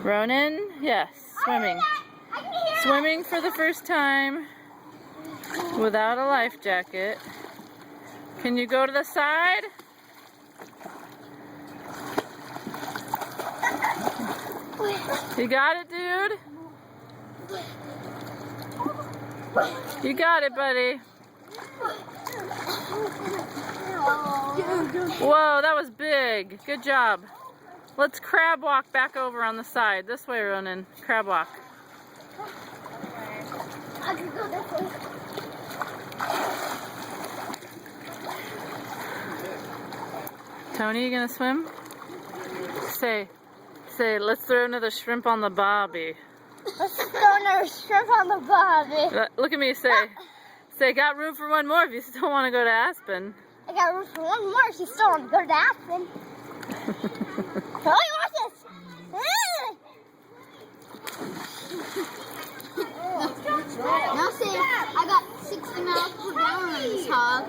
Ronan? Yes, swimming. Swimming for the first time without a life jacket. Can you go to the side? You got it, dude? You got it, buddy. Whoa, that was big. Good job. Let's crab walk back over on the side. This way, Ronan. Crab walk. I can go this way. Tony, you gonna swim? Say, let's throw another shrimp on the bobby. Let's throw another shrimp on the bobby. Look at me, say, got room for one more if you still want to go to Aspen. I got room for one more if you still want to go to Aspen. Tony, watch this. Now say, I got 60 miles per gallon on this hog.